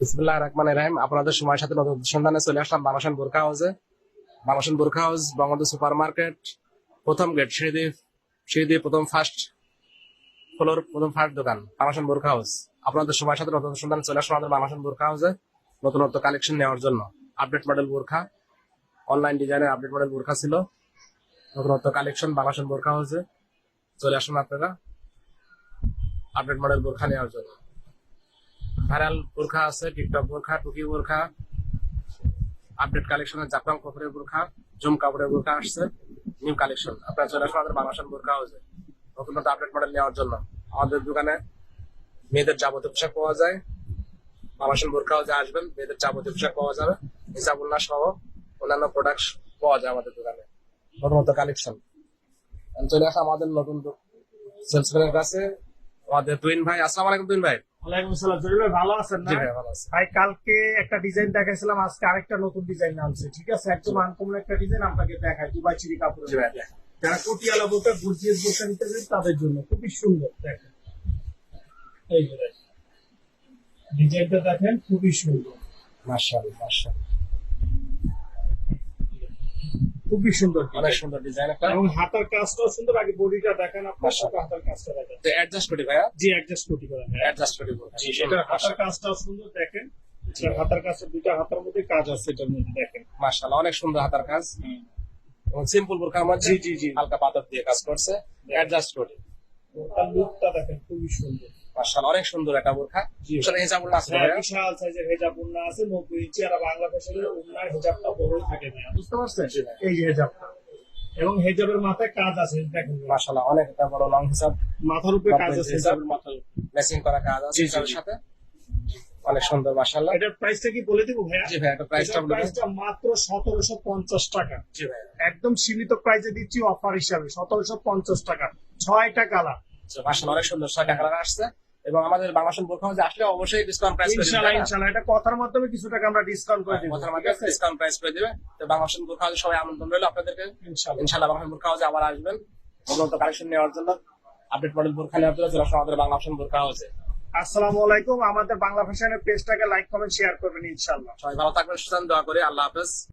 বিসমিল্লাহির রহমানির রহিম। আপনাদের সময়ের সাথে নতুন সন্ধানে চলে আসলাম বাংলাদেশ বোরখা হাউসে। বাংলাদেশ বোরখা হাউস বঙ্গবন্ধু সুপার মার্কেট, প্রথম গেট, সিঁড়ি দিয়ে প্রথম ফার্স্ট ফ্লোর, প্রথম ফার্স্ট দোকান বাংলাদেশ বোরখা হাউস। আপনাদের সময়ের সাথে নতুন সন্ধানে চলে আসলাম আমাদের বাংলাদেশ বোরখা হাউসে নতুনত্ব কালেকশন নেওয়ার জন্য। আপডেট মডেল বোরখা, অনলাইন ডিজাইনের আপডেট মডেল বোরখা ছিল, নতুনত্ব কালেকশন বাংলাদেশ বোরখা হাউসে চলে আসুন আপনারা আপডেট মডেল বোরখা নেওয়ার জন্য। ভাইরাল বোরখা আছে, টিকটক বোরখা, টুকি বোরখা, আপডেট কালেকশনের জাপান কাপড়ের বোরখা, জুম কাপড়ের বোরখা আসছে, নিউ কালেকশন। আপনারা চলে আসুন আমাদের বাংলাদেশ বোরখা হাউসে নতুন নতুন আপডেট মডেল নেওয়ার জন্য। আমাদের দোকানে মেয়েদের যাবতীয় পোশাক পাওয়া যায়। বাংলাদেশ বোরখা হাউসে আসবেন, মেয়েদের যাবতীয় পোশাক পাওয়া যাবে, হিসাবুল্লাহ সহ অন্যান্য প্রোডাক্ট পাওয়া যায় আমাদের দোকানে নতুন নতুন কালেকশন। চলে আসা আমাদের নতুন সেলসম্যানের কাছে আমাদের তুইন ভাই। আসসালামু আলাইকুম তুইন ভাই। ওয়ালাইকুম আসসালাম। জলিল ভাই ভালো আছেন না? জি ভাই, ভালো আছি। ভাই কালকে একটা ডিজাইন দেখাইছিলাম, আজকে আরেকটা নতুন ডিজাইন নামছে। ঠিক আছে, একদম আনকমন একটা ডিজাইন আপনাকে দেখাই। দুবাই চিরি কাপড়ের জি ভাই। মধ্যে। যারা কোটিয়ালা বোরকা, গর্জিয়াস বোরকা নিতে চান তাদের জন্য খুবই সুন্দর। দেখেন এই যে দেখেন। ডিজাইনটা দেখেন, খুবই সুন্দর, মাশাআল্লাহ মাশাআল্লাহ, খুবই সুন্দর অনেক ডিজাইন। সুন্দর ডিজাইন একটা। এবং হাতার কাজটাও সুন্দর। আগে বডিটা দেখেন, আপনার সাথে হাতার কাজটা দেখেন। তো অ্যাডজাস্ট করি ভাইয়া, জি, অ্যাডজাস্ট কোটি করা যায়। অ্যাডজাস্ট করি জি, এটা হাতার কাজটাও সুন্দর দেখেন। এটা হাতার কাজটা দুইটা হাতার মধ্যে কাজ আছে, এটার মধ্যে দেখেন। মাশাআল্লাহ, অনেক সুন্দর হাতার কাজ এবং সিম্পল বোরকার মধ্যে জি জি জি, হালকা পাথর দিয়ে কাজ করছে, অ্যাডজাস্ট করি। তার লুকটা দেখেন, খুবই সুন্দর। মাশাআল্লাহ, অনেক সুন্দর একটা বোরখা। জি। আসলে হিজাবুল আছে হ্যাঁ, ভাইয়া। বিশাল সাইজের হেজাব উন্না আছে, 90 ইঞ্চি। আর বাংলাদেশের উন্নার হেজাবটা বড়ই থাকে না, বুঝতে পারছেন? জি ভাই। এই যে হেজাবটা, এবং হেজাবের মাথায় কাজ আছে দেখেন। মাশাআল্লাহ, অনেক একটা বড় লং হিসাব, মাথার উপরে কাজ আছে, হেজাবের মাথার উপরে। ম্যাচিং করা কাজ আছে জি, জি, হিজাবের জি। সাথে, অনেক সুন্দর মাশাআল্লাহ। এটার প্রাইসটা কি বলে দিব ভাইয়া? জি ভাই, একটা প্রাইসটা বলে দিন। প্রাইসটা মাত্র 1750 টাকা। জি ভাই, একদম সীমিত প্রাইসে দিচ্ছি অফার হিসাবে, 1750 টাকা, 6টা কালার। মাশাআল্লাহ, অনেক সুন্দর 6টা কালার আসছে। এবং আমাদের বাংলাদেশ বোরখা হাউসে আসলে অবশ্যই ডিসকাউন্ট প্রাইস করে ইনশাআল্লাহ দিবেন। ইনশাআল্লাহ, এটা কথার মাধ্যমে কিছু টাকা আমরা ডিসকাউন্ট করে দিব। কথার ঠিক মাধ্যমে আছে, ডিসকাউন্ট প্রাইস করে দিবে। তো বাংলাদেশ বোরখা হাউসে সবাই আমন্ত্রণ রইল আপনাদেরকে। ইনশাআল্লাহ। ইনশাআল্লাহ বাংলাদেশ বোরখা হাউসে আবার আসবেন নতুন কালেকশন নেওয়ার জন্য, আপডেট মডেল বোরখা নেওয়ার জন্য চলে আসুন আমাদের বাংলাদেশ বোরখা হাউসে। আসসালামু আলাইকুম। আমাদের বাংলা ফ্যাশনের পেজটাকে লাইক কমেন্ট শেয়ার করবেন ইনশাআল্লাহ। সবাই ভালো থাকবেন, সুস্থ থাকবেন, দোয়া করি। আল্লাহ হাফেজ।